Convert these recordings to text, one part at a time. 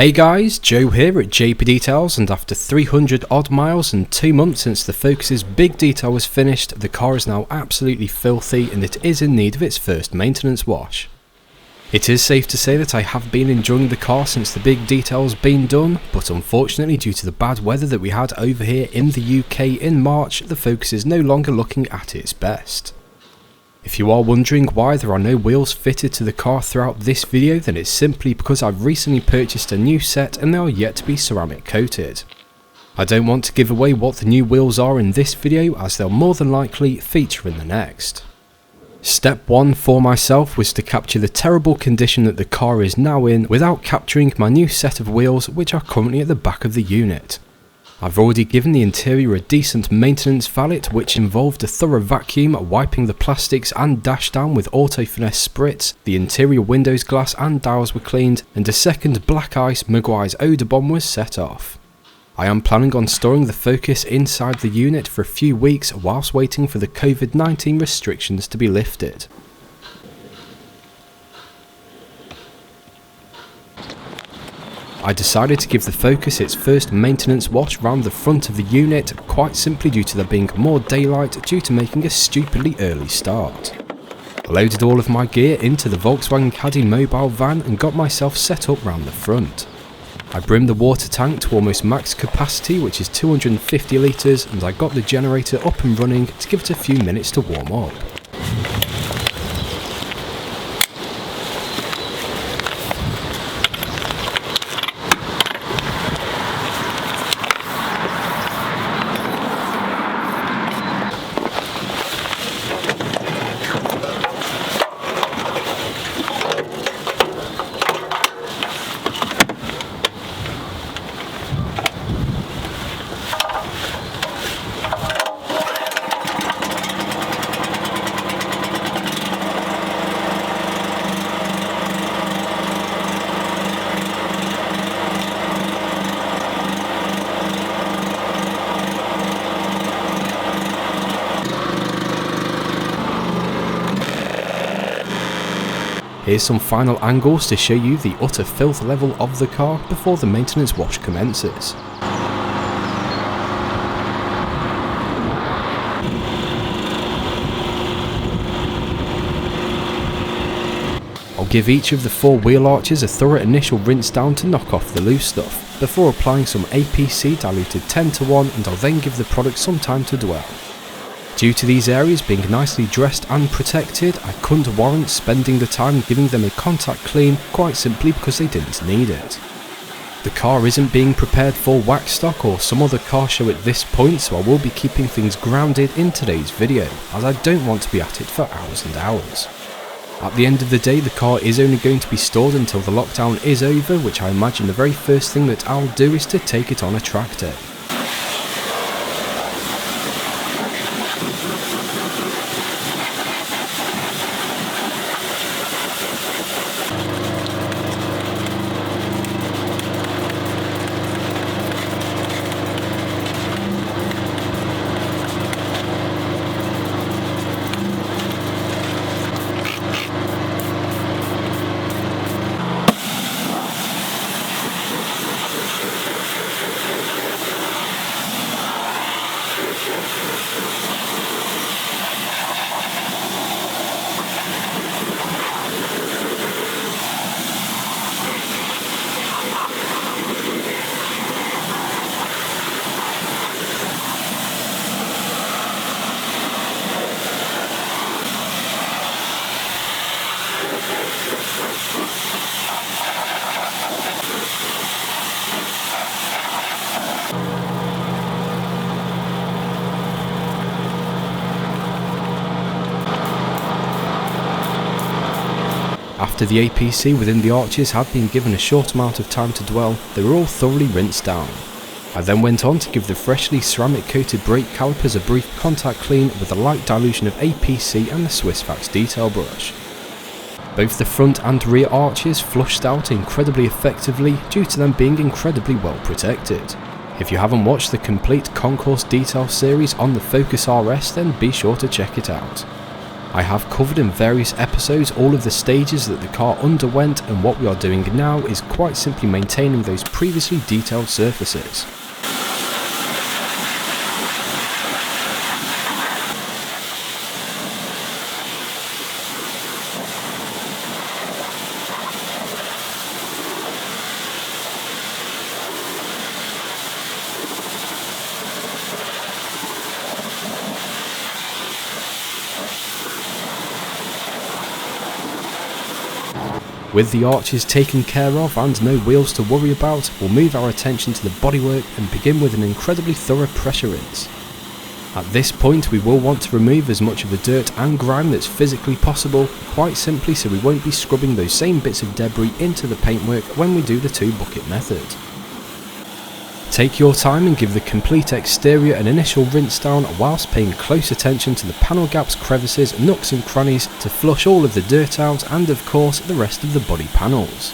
Hey guys, Joe here at JP Details, and after 300 odd miles and 2 months since the Focus's big detail was finished, the car is now absolutely filthy and it is in need of its first maintenance wash. It is safe to say that I have been enjoying the car since the big detail's been done, but unfortunately due to the bad weather that we had over here in the UK in March, the Focus is no longer looking at its best. If you are wondering why there are no wheels fitted to the car throughout this video, then it's simply because I've recently purchased a new set and they are yet to be ceramic coated. I don't want to give away what the new wheels are in this video, as they'll more than likely feature in the next. Step 1 for myself was to capture the terrible condition that the car is now in without capturing my new set of wheels, which are currently at the back of the unit. I've already given the interior a decent maintenance valet, which involved a thorough vacuum, wiping the plastics and dash down with auto finesse spritz, the interior windows glass and dials were cleaned, and a second black ice Maguire's odour bomb was set off. I am planning on storing the Focus inside the unit for a few weeks whilst waiting for the COVID-19 restrictions to be lifted. I decided to give the Focus its first maintenance wash round the front of the unit, quite simply due to there being more daylight due to making a stupidly early start. I loaded all of my gear into the Volkswagen Caddy mobile van and got myself set up round the front. I brimmed the water tank to almost max capacity, which is 250 litres, and I got the generator up and running to give it a few minutes to warm up. Here's some final angles to show you the utter filth level of the car before the maintenance wash commences. I'll give each of the 4 wheel arches a thorough initial rinse down to knock off the loose stuff, before applying some APC diluted 10:1, and I'll then give the product some time to dwell. Due to these areas being nicely dressed and protected, I couldn't warrant spending the time giving them a contact clean, quite simply because they didn't need it. The car isn't being prepared for wax stock or some other car show at this point, so I will be keeping things grounded in today's video, as I don't want to be at it for hours and hours. At the end of the day, the car is only going to be stored until the lockdown is over, which I imagine the very first thing that I'll do is to take it on a track day. After the APC within the arches had been given a short amount of time to dwell, they were all thoroughly rinsed down. I then went on to give the freshly ceramic coated brake calipers a brief contact clean with a light dilution of APC and the Swiss Vax detail brush. Both the front and rear arches flushed out incredibly effectively due to them being incredibly well protected. If you haven't watched the complete concourse detail series on the Focus RS, then be sure to check it out. I have covered in various episodes all of the stages that the car underwent, and what we are doing now is quite simply maintaining those previously detailed surfaces. With the arches taken care of and no wheels to worry about, we'll move our attention to the bodywork and begin with an incredibly thorough pressure rinse. At this point we will want to remove as much of the dirt and grime that's physically possible, quite simply so we won't be scrubbing those same bits of debris into the paintwork when we do the 2-bucket method. Take your time and give the complete exterior an initial rinse down whilst paying close attention to the panel gaps, crevices, nooks and crannies to flush all of the dirt out, and of course the rest of the body panels.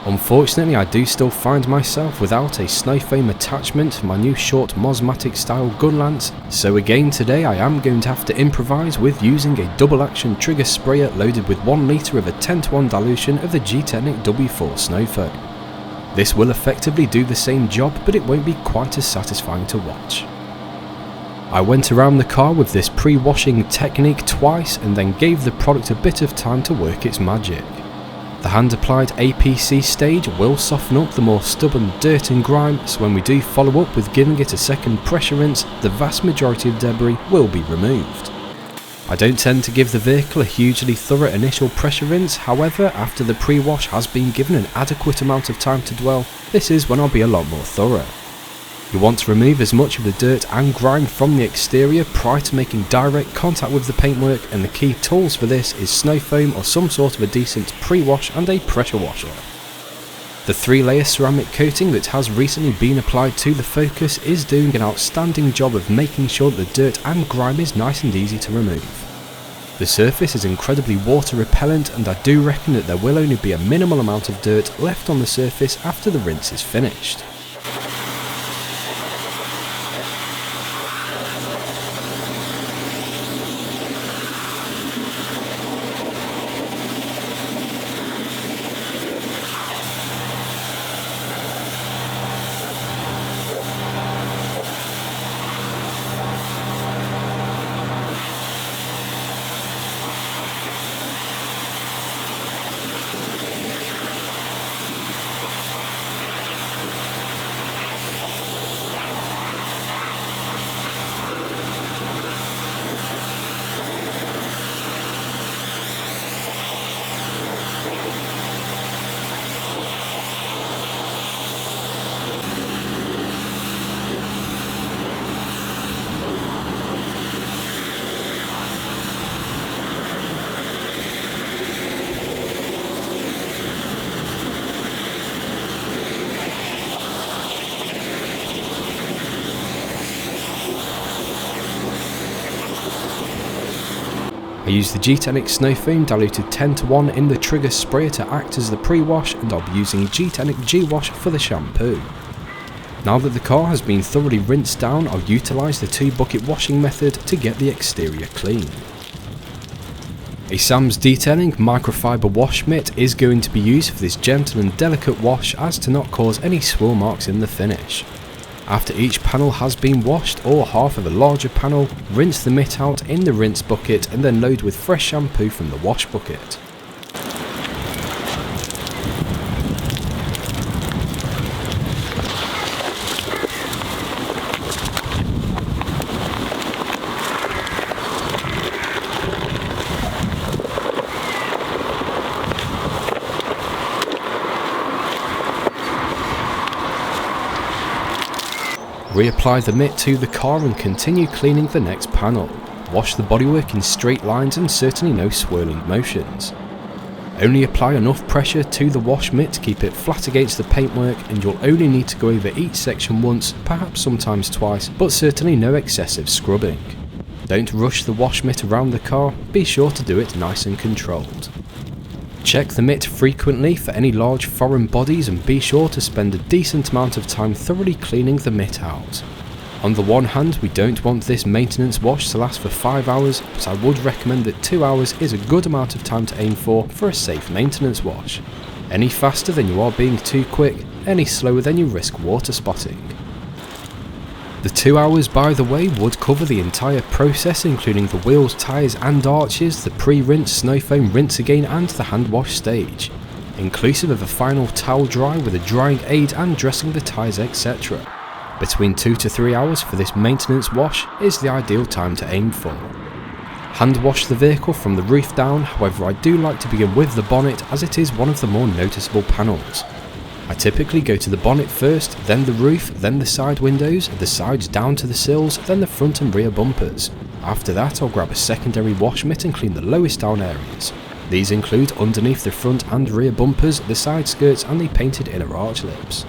Unfortunately, I do still find myself without a snow foam attachment for my new short Mosmatic style gun lance, so again today I am going to have to improvise with using a double action trigger sprayer loaded with 1 litre of a 10:1 dilution of the G-Technic W4 snow foam. This will effectively do the same job, but it won't be quite as satisfying to watch. I went around the car with this pre-washing technique twice and then gave the product a bit of time to work its magic. The hand applied APC stage will soften up the more stubborn dirt and grime, so when we do follow up with giving it a second pressure rinse, the vast majority of debris will be removed. I don't tend to give the vehicle a hugely thorough initial pressure rinse, however after the pre-wash has been given an adequate amount of time to dwell, this is when I'll be a lot more thorough. You want to remove as much of the dirt and grime from the exterior prior to making direct contact with the paintwork, and the key tools for this is snow foam or some sort of a decent pre-wash and a pressure washer. The 3-layer ceramic coating that has recently been applied to the Focus is doing an outstanding job of making sure that the dirt and grime is nice and easy to remove. The surface is incredibly water repellent, and I do reckon that there will only be a minimal amount of dirt left on the surface after the rinse is finished. I use the G-Technic snow foam diluted 10:1 in the trigger sprayer to act as the pre-wash, and I'll be using G-Technic G-Wash for the shampoo. Now that the car has been thoroughly rinsed down, I'll utilise the 2-bucket washing method to get the exterior clean. A Sam's Detailing microfiber wash mitt is going to be used for this gentle and delicate wash as to not cause any swirl marks in the finish. After each panel has been washed, or half of a larger panel, rinse the mitt out in the rinse bucket and then load with fresh shampoo from the wash bucket. Reapply the mitt to the car and continue cleaning the next panel. Wash the bodywork in straight lines and certainly no swirling motions. Only apply enough pressure to the wash mitt to keep it flat against the paintwork, and you'll only need to go over each section once, perhaps sometimes twice, but certainly no excessive scrubbing. Don't rush the wash mitt around the car, be sure to do it nice and controlled. Check the mitt frequently for any large foreign bodies and be sure to spend a decent amount of time thoroughly cleaning the mitt out. On the one hand, we don't want this maintenance wash to last for 5 hours, but I would recommend that 2 hours is a good amount of time to aim for a safe maintenance wash. Any faster then you are being too quick, any slower then you risk water spotting. The 2 hours, by the way, would cover the entire process, including the wheels, tyres and arches, the pre-rinse, snow foam, rinse again and the hand wash stage, inclusive of a final towel dry with a drying aid and dressing the tyres, etc. Between 2 to 3 hours for this maintenance wash is the ideal time to aim for. Hand wash the vehicle from the roof down, however I do like to begin with the bonnet as it is one of the more noticeable panels. I typically go to the bonnet first, then the roof, then the side windows, the sides down to the sills, then the front and rear bumpers. After that I'll grab a secondary wash mitt and clean the lowest down areas. These include underneath the front and rear bumpers, the side skirts and the painted inner arch lips.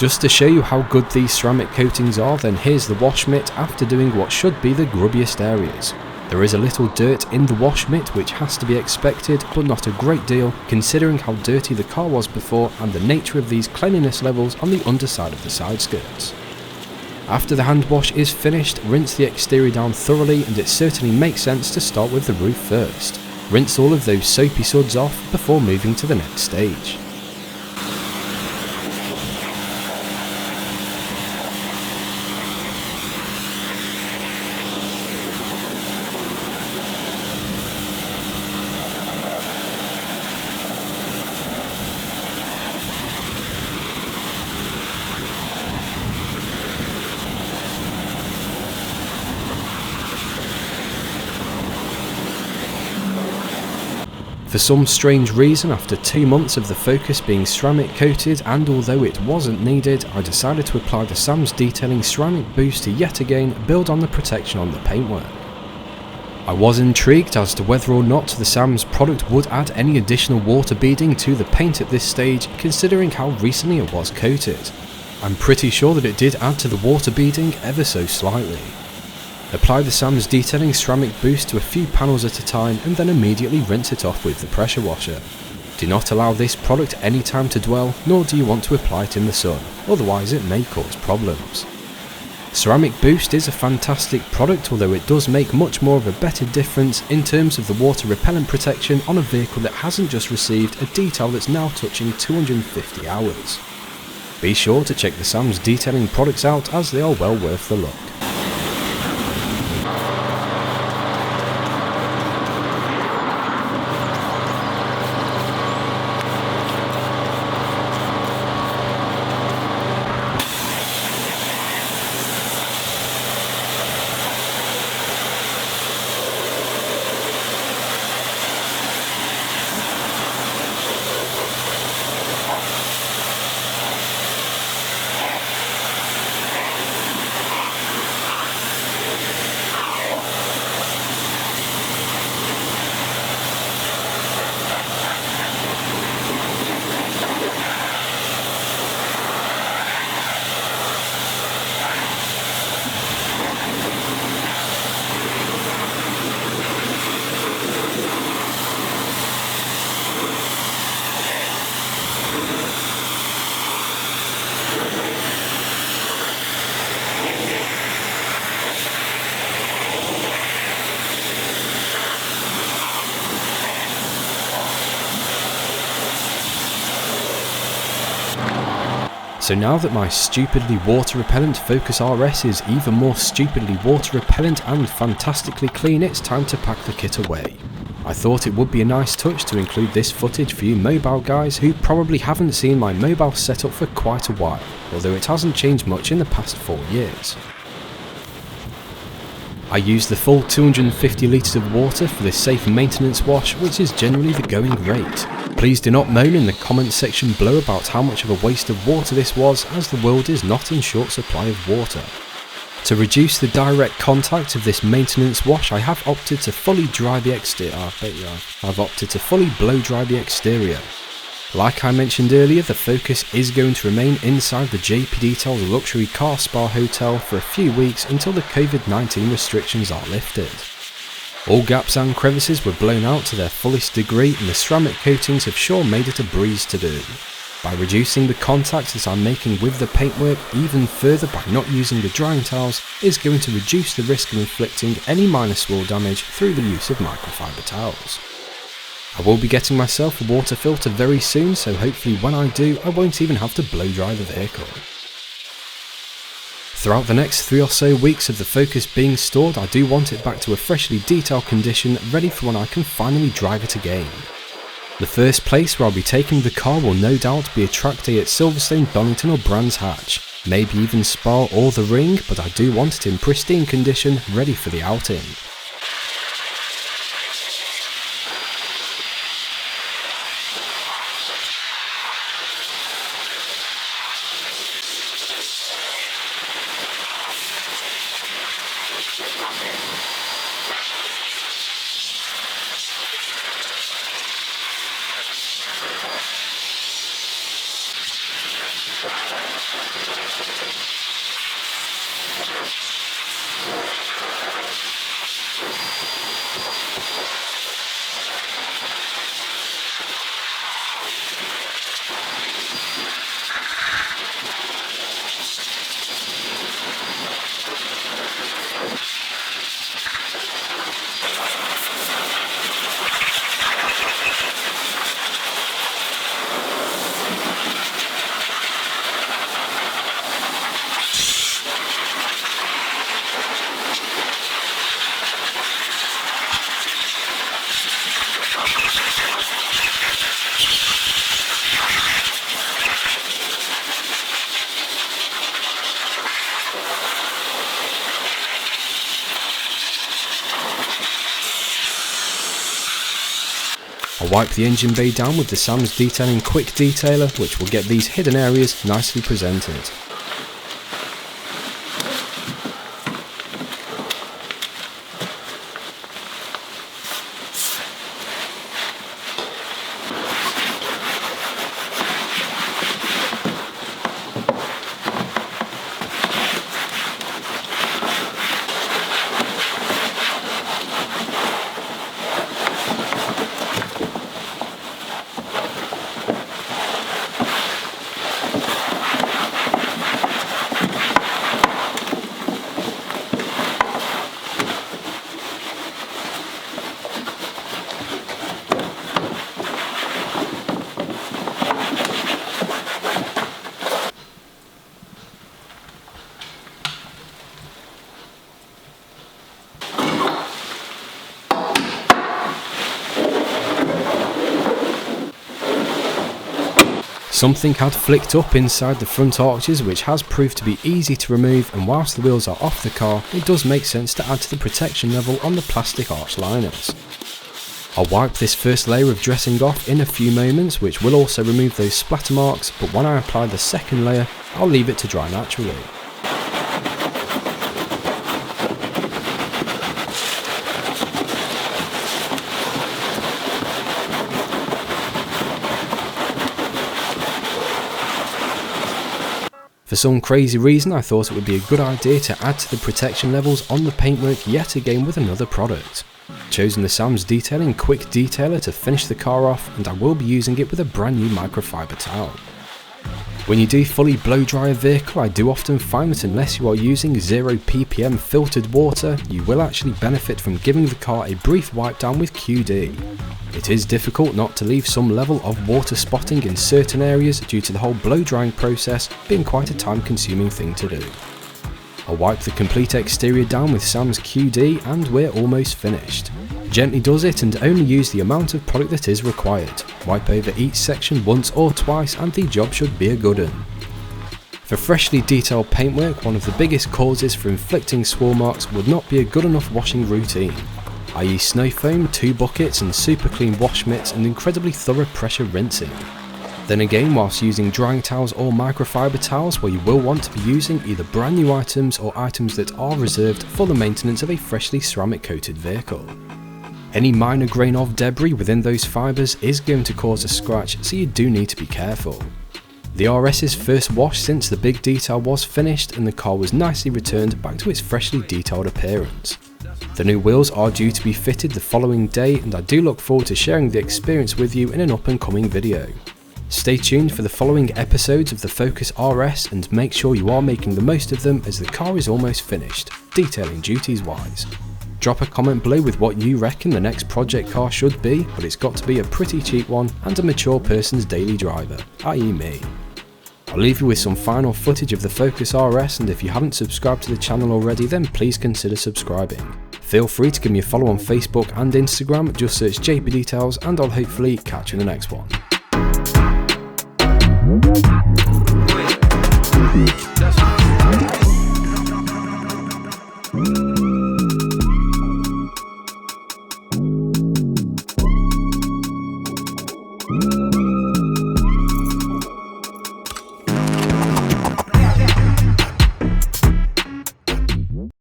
Just to show you how good these ceramic coatings are, then here's the wash mitt after doing what should be the grubbiest areas. There is a little dirt in the wash mitt which has to be expected, but not a great deal considering how dirty the car was before and the nature of these cleanliness levels on the underside of the side skirts. After the hand wash is finished, rinse the exterior down thoroughly, and it certainly makes sense to start with the roof first. Rinse all of those soapy suds off before moving to the next stage. For some strange reason, after 2 months of the Focus being ceramic coated, and although it wasn't needed, I decided to apply the Sam's Detailing Ceramic Boost to yet again build on the protection on the paintwork. I was intrigued as to whether or not the Sam's product would add any additional water beading to the paint at this stage, considering how recently it was coated. I'm pretty sure that it did add to the water beading ever so slightly. Apply the Sam's Detailing Ceramic Boost to a few panels at a time and then immediately rinse it off with the pressure washer. Do not allow this product any time to dwell, nor do you want to apply it in the sun, otherwise it may cause problems. Ceramic Boost is a fantastic product, although it does make much more of a better difference in terms of the water repellent protection on a vehicle that hasn't just received a detail that's now touching 250 hours. Be sure to check the Sam's Detailing products out as they are well worth the look. So now that my stupidly water repellent Focus RS is even more stupidly water repellent and fantastically clean, it's time to pack the kit away. I thought it would be a nice touch to include this footage for you mobile guys who probably haven't seen my mobile setup for quite a while, although it hasn't changed much in the past 4 years. I use the full 250 litres of water for this safe maintenance wash, which is generally the going rate. Please do not moan in the comments section below about how much of a waste of water this was, as the world is not in short supply of water. To reduce the direct contact of this maintenance wash, I have opted to fully dry the exterior. I've opted to fully blow dry the exterior. Like I mentioned earlier, the Focus is going to remain inside the JP Details Luxury Car Spa Hotel for a few weeks until the COVID-19 restrictions are lifted. All gaps and crevices were blown out to their fullest degree, and the ceramic coatings have sure made it a breeze to do. By reducing the contact that I'm making with the paintwork even further by not using the drying towels is going to reduce the risk of inflicting any minor swirl damage through the use of microfiber towels. I will be getting myself a water filter very soon, so hopefully when I do I won't even have to blow dry the vehicle. Throughout the next 3 or so weeks of the Focus being stored, I do want it back to a freshly detailed condition, ready for when I can finally drive it again. The first place where I'll be taking the car will no doubt be a track day at Silverstone, Donington or Brands Hatch, maybe even Spa or the Ring, but I do want it in pristine condition, ready for the outing. wipe the engine bay down with the Sam's Detailing Quick Detailer, which will get these hidden areas nicely presented. Something had flicked up inside the front arches, which has proved to be easy to remove, and whilst the wheels are off the car, it does make sense to add to the protection level on the plastic arch liners. I'll wipe this first layer of dressing off in a few moments, which will also remove those splatter marks, but when I apply the second layer, I'll leave it to dry naturally. For some crazy reason, I thought it would be a good idea to add to the protection levels on the paintwork yet again with another product. Chosen the Sam's Detailing Quick Detailer to finish the car off, and I will be using it with a brand new microfiber towel. When you do fully blow dry a vehicle, I do often find that unless you are using 0 ppm filtered water, you will actually benefit from giving the car a brief wipe down with QD. It is difficult not to leave some level of water spotting in certain areas due to the whole blow drying process being quite a time consuming thing to do. I'll wipe the complete exterior down with Sam's QD and we're almost finished. Gently does it and only use the amount of product that is required. Wipe over each section once or twice and the job should be a good one. For freshly detailed paintwork, one of the biggest causes for inflicting swirl marks would not be a good enough washing routine. I use snow foam, 2 buckets and super clean wash mitts and incredibly thorough pressure rinsing. Then again, whilst using drying towels or microfiber towels, where you will want to be using either brand new items or items that are reserved for the maintenance of a freshly ceramic coated vehicle. Any minor grain of debris within those fibres is going to cause a scratch, so you do need to be careful. The RS's first wash since the big detail was finished and the car was nicely returned back to its freshly detailed appearance. The new wheels are due to be fitted the following day and I do look forward to sharing the experience with you in an up and coming video. Stay tuned for the following episodes of the Focus RS and make sure you are making the most of them as the car is almost finished, detailing duties wise. Drop a comment below with what you reckon the next project car should be, but it's got to be a pretty cheap one and a mature person's daily driver, i.e. me. I'll leave you with some final footage of the Focus RS, and if you haven't subscribed to the channel already then please consider subscribing. Feel free to give me a follow on Facebook and Instagram, just search JP Details and I'll hopefully catch you in the next one.